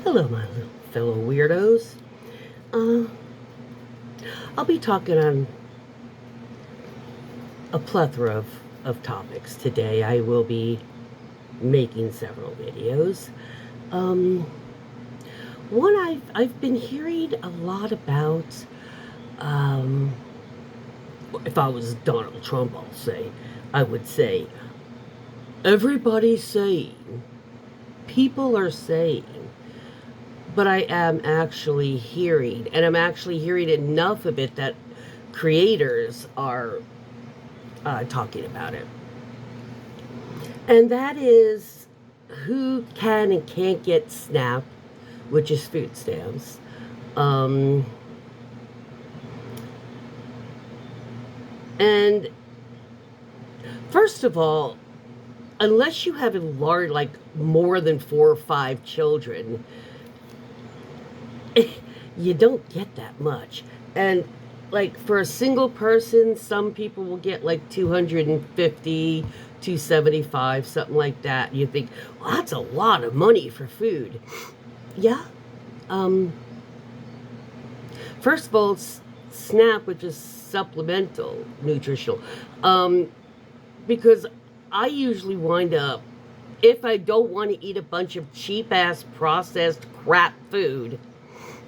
Hello, my little fellow weirdos. Uh, I'll be talking on a plethora of topics today. I will be making several videos. Um, One I've been hearing a lot about. Um, if I was Donald Trump, I would say, everybody's saying, people are saying, but I am actually hearing, and I'm actually hearing enough of it that creators are talking about it. And that is who can and can't get SNAP, which is food stamps. Um, and first of all, unless you have a large, like more than 4 or 5 children, you don't get that much. And like for a single person, some people will get like 250, 275, something like that. You think, well, that's a lot of money for food. Yeah. Um, First of all, it's SNAP, which is supplemental nutritional. Um, because I usually wind up, if I don't want to eat a bunch of cheap ass processed crap food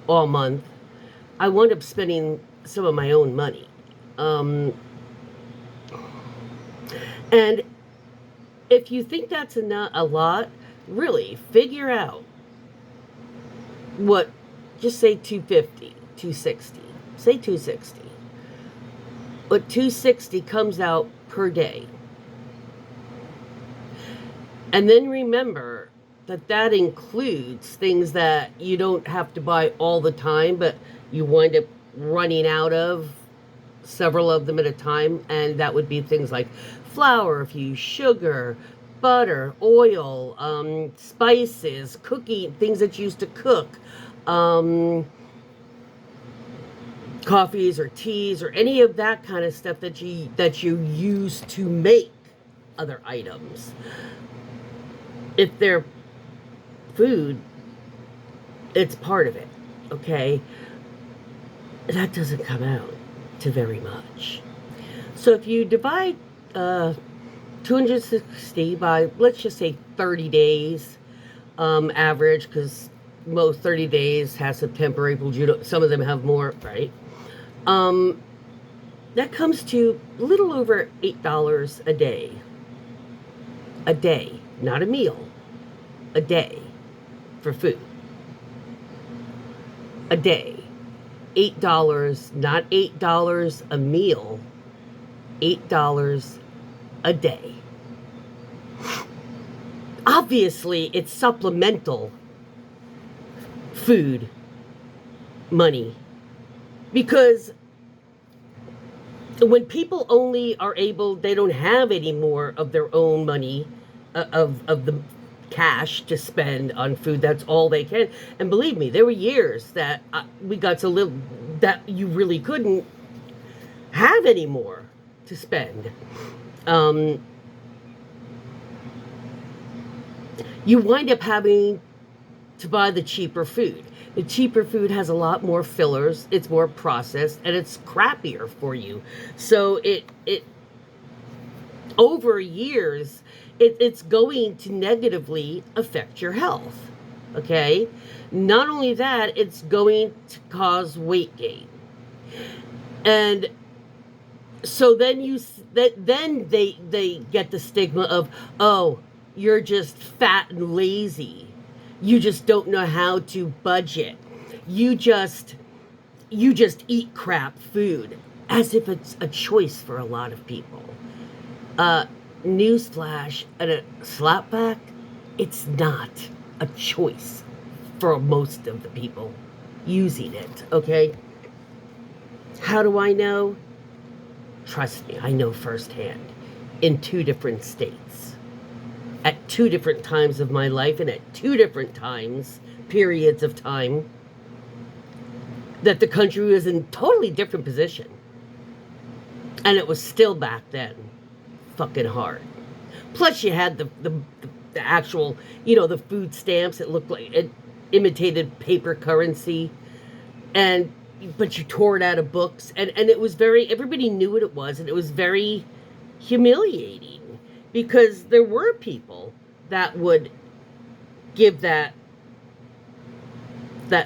all month, I wind up spending some of my own money. Um, and if you think that's a lot, really figure out what, just say 250, 260. Say 260. But 260 comes out per day. And then remember that includes things that you don't have to buy all the time, but you wind up running out of several of them at a time. And that would be things like flour, if you use sugar, butter, oil, spices, cooking, things that you use to cook, um, coffees or teas or any of that kind of stuff that you use to make other items. If they're food, it's part of it, okay? That doesn't come out to very much. So if you divide 260 by, let's just say 30 days average, because most 30 days has September, April, June, some of them have more, right? That comes to a little over $8 a day. A day, not a meal. A day for food. A day. $8, not $8 a meal. $8 a day. Obviously, it's supplemental food money. Because when people only are able, they don't have any more of their own money, of the cash to spend on food. That's all they can. And believe me, there were years that we got to live that you really couldn't have any more to spend. You wind up having to buy the cheaper food. The cheaper food has a lot more fillers, it's more processed, and it's crappier for you. So it over years, it's going to negatively affect your health. Okay? Not only that, it's going to cause weight gain. And so then they get the stigma of, oh, you're just fat and lazy. You just don't know how to budget. You just eat crap food, as if it's a choice for a lot of people. Newsflash and a slapback, it's not a choice for most of the people using it, okay? How do I know? Trust me, I know firsthand. In 2 different states. At 2 different times of my life, and at 2 different periods of time, that the country was in totally different position. And it was still back then fucking hard. Plus you had the actual, the food stamps. It looked like it, imitated paper currency, and but you tore it out of books, and it was very, everybody knew what it was, and it was very humiliating, because there were people that would give that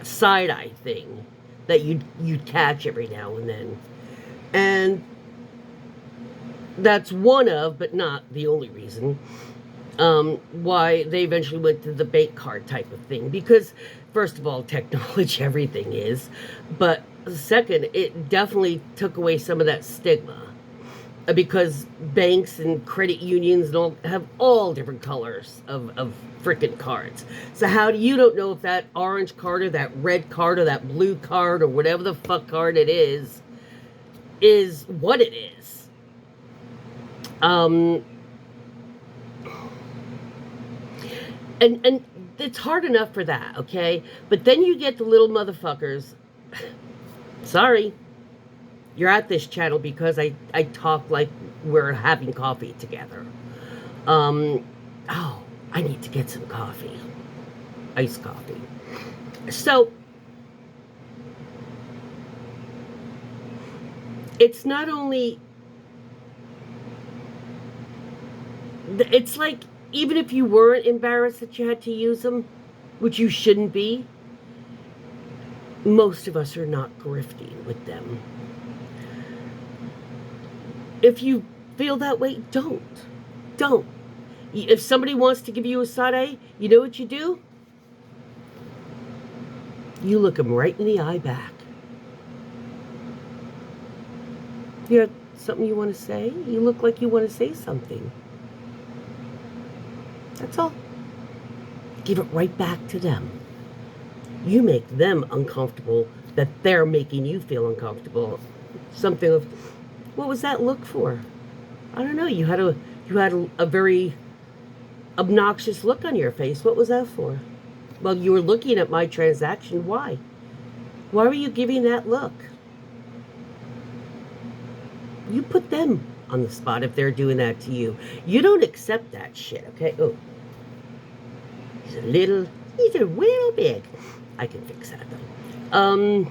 side eye thing that you'd catch every now and then. And that's one of, but not the only reason, why they eventually went to the bank card type of thing. Because, first of all, technology, everything is. But second, it definitely took away some of that stigma. Because banks and credit unions have all different colors of freaking cards. So how do you don't know if that orange card or that red card or that blue card or whatever the fuck card it is what it is? And it's hard enough for that, okay? But then you get the little motherfuckers. Sorry, you're at this channel because I talk like we're having coffee together. Oh, I need to get some coffee. Iced coffee. So, it's not only, it's like, even if you weren't embarrassed that you had to use them, which you shouldn't be, most of us are not grifting with them. If you feel that way, don't. If somebody wants to give you a side eye, you know what you do? You look them right in the eye back. You have something you want to say? You look like you want to say something. That's all. Give it right back to them. You make them uncomfortable, that they're making you feel uncomfortable. Something of, what was that look for? I don't know. You had a very obnoxious look on your face. What was that for? Well, you were looking at my transaction. Why? Why were you giving that look? You put them on the spot if they're doing that to you. You don't accept that shit, okay? Oh, he's a little big. I can fix that though.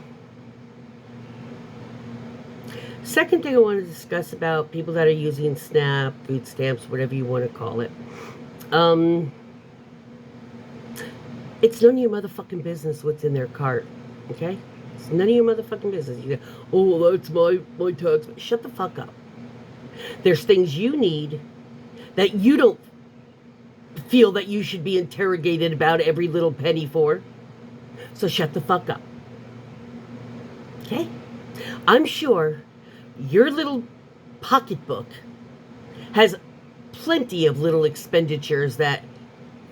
Second thing I want to discuss about people that are using SNAP, food stamps, whatever you want to call it. It's none of your motherfucking business what's in their cart, okay? It's none of your motherfucking business. You go, oh, that's my tax. Shut the fuck up. There's things you need that you don't feel that you should be interrogated about every little penny for. So shut the fuck up. Okay? I'm sure your little pocketbook has plenty of little expenditures that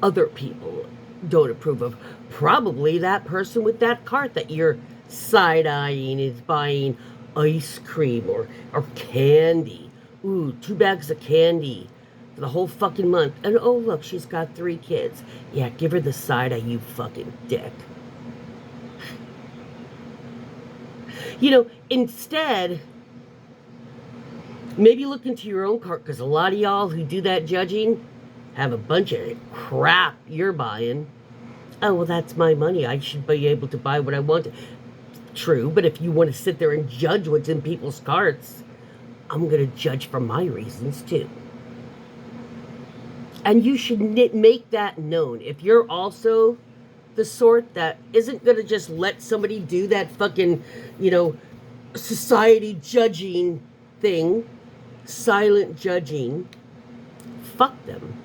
other people don't approve of. Probably that person with that cart that you're side-eyeing is buying ice cream or candy. Ooh, 2 bags of candy for the whole fucking month. And oh, look, she's got 3 kids. Yeah, give her the side eye, you fucking dick. You know, instead, maybe look into your own cart, because a lot of y'all who do that judging have a bunch of crap you're buying. Oh, well, that's my money. I should be able to buy what I want. True, but if you want to sit there and judge what's in people's carts, I'm going to judge for my reasons, too. And you should make that known. If you're also the sort that isn't going to just let somebody do that fucking, society judging thing, silent judging, fuck them.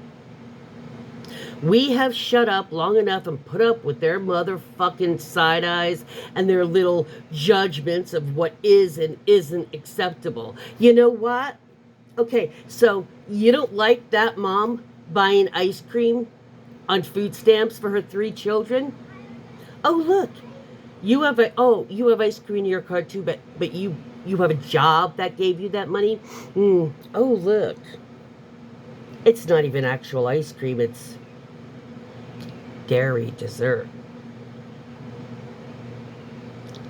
We have shut up long enough and put up with their motherfucking side eyes and their little judgments of what is and isn't acceptable. You know what? Okay, so you don't like that mom buying ice cream on food stamps for her 3 children? Oh, look, you have ice cream in your card too, but you have a job that gave you that money? Oh, look, it's not even actual ice cream, it's dairy dessert.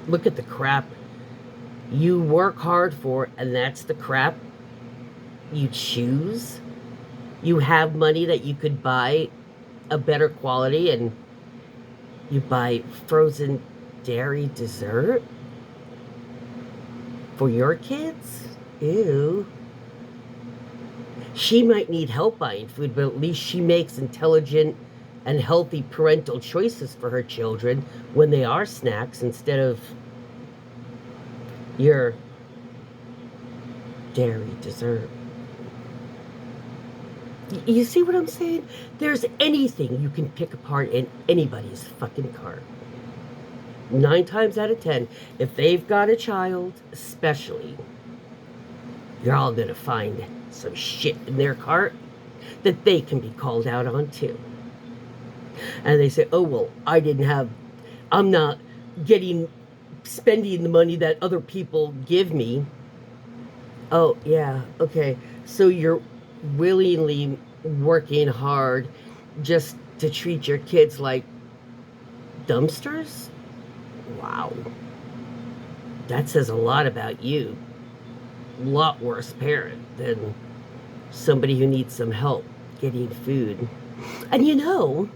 Look at the crap you work hard for, and that's the crap you choose. You have money that you could buy a better quality, and You buy frozen dairy dessert for your kids? Ew. She might need help buying food, but at least she makes intelligent and healthy parental choices for her children when they are snacks instead of your dairy dessert. You see what I'm saying? There's anything you can pick apart in anybody's fucking cart. 9 times out of 10, if they've got a child, especially, you're all gonna find some shit in their cart that they can be called out on too. And they say, oh, well, I'm not spending the money that other people give me. Oh, yeah, okay. So you're willingly working hard just to treat your kids like dumpsters? Wow. That says a lot about you. A lot worse parent than somebody who needs some help getting food. And you know,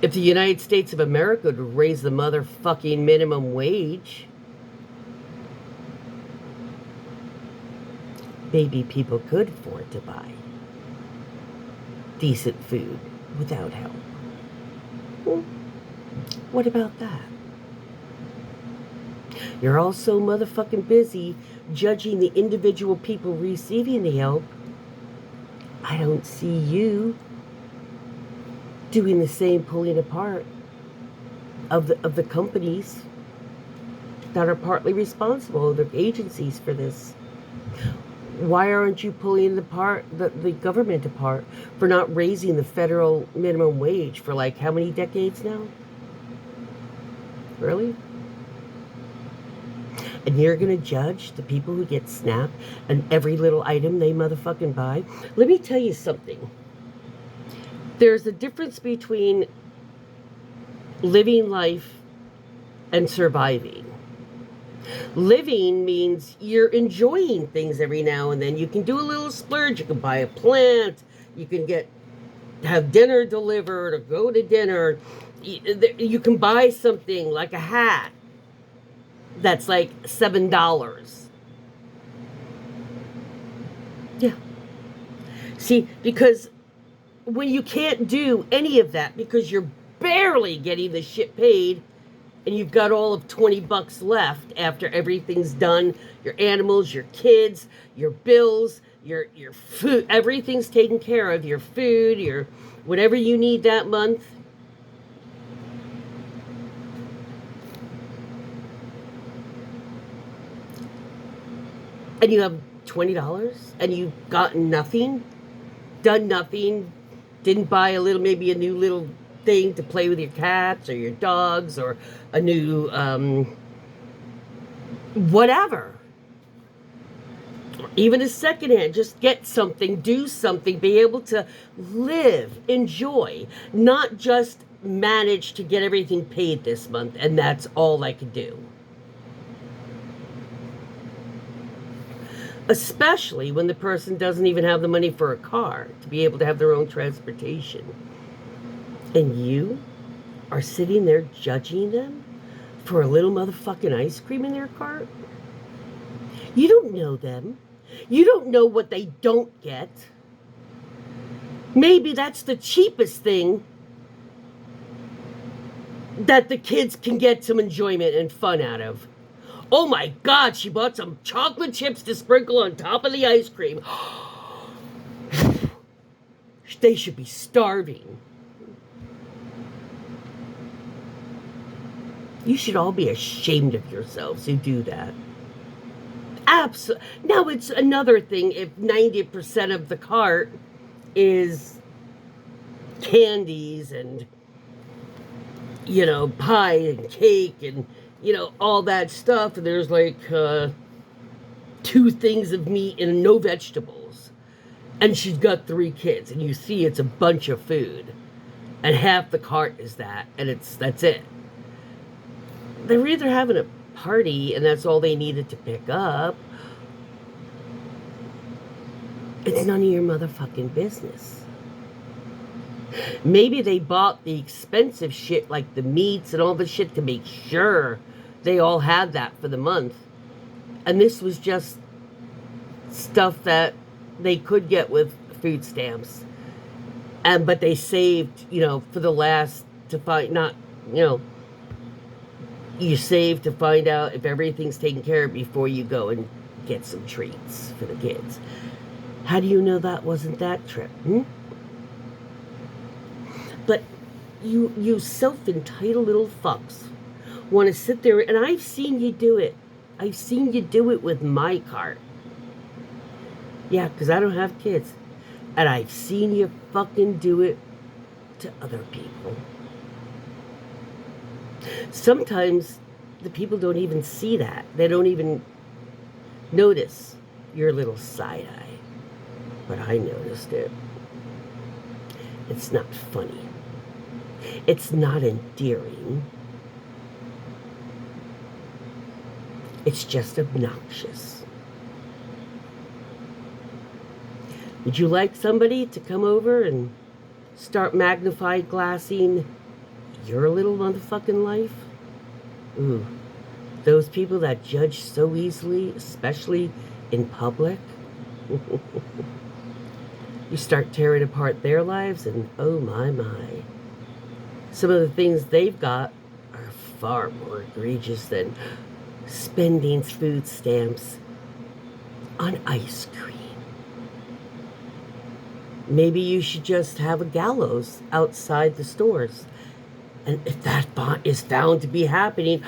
if the United States of America would raise the motherfucking minimum wage, maybe people could afford to buy decent food without help. Well, what about that? You're all so motherfucking busy judging the individual people receiving the help. I don't see you doing the same pulling apart of the companies that are partly responsible, the agencies for this. Why aren't you pulling the government apart for not raising the federal minimum wage for like how many decades now? Really? And you're going to judge the people who get SNAP and every little item they motherfucking buy? Let me tell you something. There's a difference between living life and surviving. Living means you're enjoying things every now and then. You can do a little splurge. You can buy a plant. You can have dinner delivered or go to dinner. You can buy something like a hat that's like $7. Yeah. See, because when you can't do any of that because you're barely getting the shit paid and you've got all of $20 left after everything's done, your animals, your kids, your bills, your food, everything's taken care of, your food, your whatever you need that month. And you have $20 and you've gotten nothing, done nothing, didn't buy maybe a new little thing to play with your cats or your dogs or a new whatever. Even a secondhand, just get something, do something, be able to live, enjoy, not just manage to get everything paid this month and that's all I could do. Especially when the person doesn't even have the money for a car to be able to have their own transportation. And you are sitting there judging them for a little motherfucking ice cream in their cart? You don't know them. You don't know what they don't get. Maybe that's the cheapest thing that the kids can get some enjoyment and fun out of. Oh my God, she bought some chocolate chips to sprinkle on top of the ice cream. They should be starving. You should all be ashamed of yourselves who do that. Absolutely. Now it's another thing if 90% of the cart is candies and, pie and cake and, all that stuff. And there's like 2 things of meat and no vegetables. And she's got 3 kids. And you see it's a bunch of food. And half the cart is that. And that's it. They're either having a party and that's all they needed to pick up. It's none of your motherfucking business. Maybe they bought the expensive shit like the meats and all the shit to make sure they all had that for the month. And this was just stuff that they could get with food stamps. But they saved, for the last to find not, you save to find out if everything's taken care of before you go and get some treats for the kids. How do you know that wasn't that trip? But you self-entitled little fucks want to sit there, and I've seen you do it. I've seen you do it with my cart. Yeah, because I don't have kids. And I've seen you fucking do it to other people. Sometimes the people don't even see that. They don't even notice your little side eye. But I noticed it. It's not funny. It's not endearing. It's just obnoxious. Would you like somebody to come over and start magnified glassing your little motherfucking life? Ooh, those people that judge so easily, especially in public. You start tearing apart their lives and oh my. Some of the things they've got are far more egregious than spending food stamps on ice cream. Maybe you should just have a gallows outside the stores. And if that is found to be happening,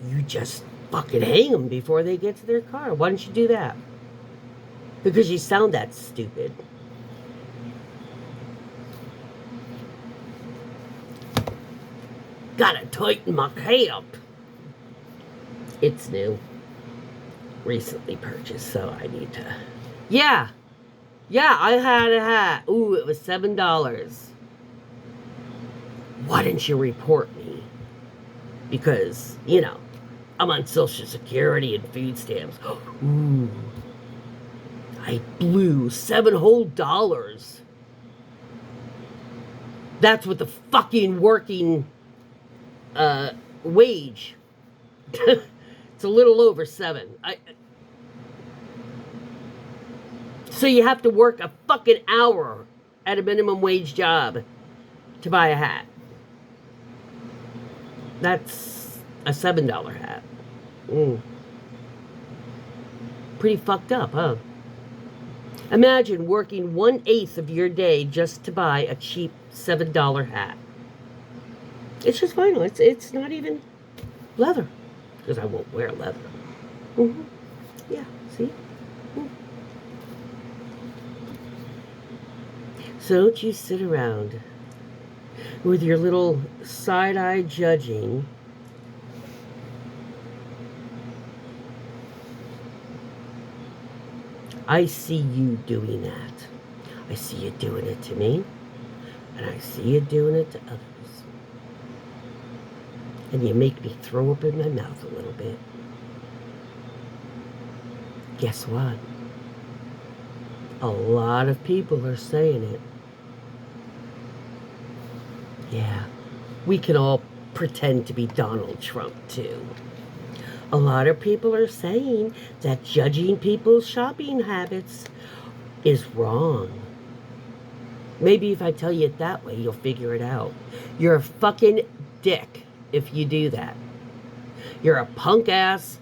you just fucking hang them before they get to their car. Why don't you do that? Because you sound that stupid. Gotta tighten my cap. It's new. Recently purchased, so I need to... Yeah, I had a hat. Ooh, it was $7. Why didn't you report me? Because, I'm on Social Security and food stamps. Ooh, I blew $7 whole. That's what the fucking working wage. It's a little over 7. So you have to work a fucking hour at a minimum wage job to buy a hat. That's a $7 hat. Pretty fucked up, huh? Imagine working 1/8 of your day just to buy a cheap $7 hat. It's just vinyl. It's not even leather. Because I won't wear leather. Yeah, see? So don't you sit around with your little side-eye judging. I see you doing that. I see you doing it to me. And I see you doing it to others. And you make me throw up in my mouth a little bit. Guess what? A lot of people are saying it. Yeah, we can all pretend to be Donald Trump too. A lot of people are saying that judging people's shopping habits is wrong. Maybe if I tell you it that way, you'll figure it out. You're a fucking dick if you do that. You're a punk-ass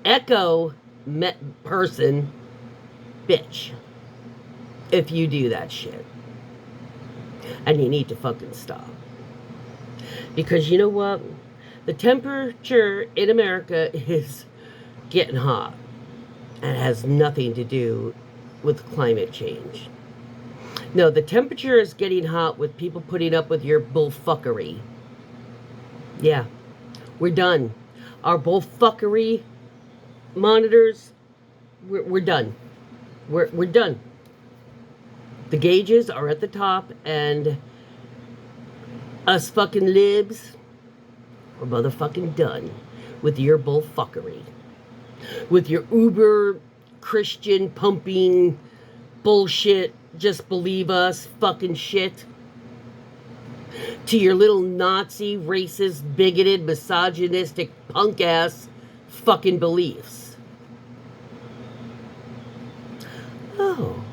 echo person bitch if you do that shit. And you need to fucking stop. Because you know what? The temperature in America is getting hot. And it has nothing to do with climate change. No, the temperature is getting hot with people putting up with your bullfuckery. Yeah, we're done. Our bullfuckery monitors, we're done. We're done. The gauges are at the top, and us fucking libs are motherfucking done with your bullfuckery. With your uber Christian pumping bullshit, just believe us fucking shit. to your little Nazi, racist, bigoted, misogynistic, punk ass fucking beliefs. Oh,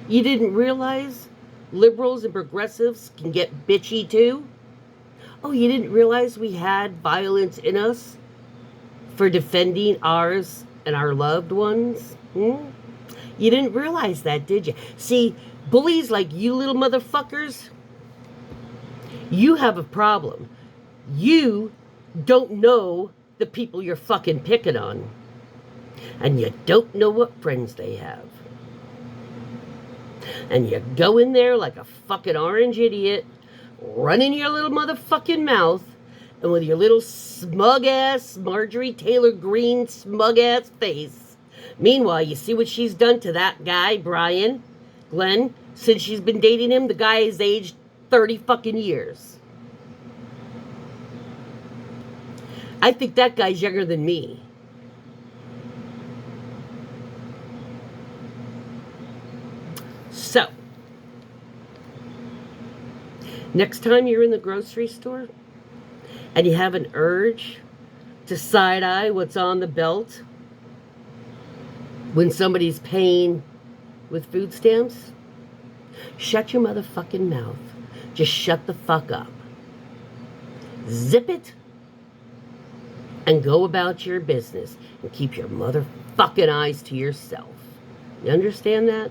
you didn't realize liberals and progressives can get bitchy too? Oh, you didn't realize we had violence in us for defending ours and our loved ones? You didn't realize that, did you? See, bullies like you little motherfuckers, you have a problem. You don't know the people you're fucking picking on. And you don't know what friends they have. And you go in there like a fucking orange idiot, running your little motherfucking mouth, and with your little smug ass, Marjorie Taylor Greene smug ass face. Meanwhile, you see what she's done to that guy, Brian, Glenn, since she's been dating him? The guy has aged 30 fucking years. I think that guy's younger than me. So, next time you're in the grocery store and you have an urge to side-eye what's on the belt when somebody's paying with food stamps, shut your motherfucking mouth. Just shut the fuck up. Zip it and go about your business and keep your motherfucking eyes to yourself. You understand that?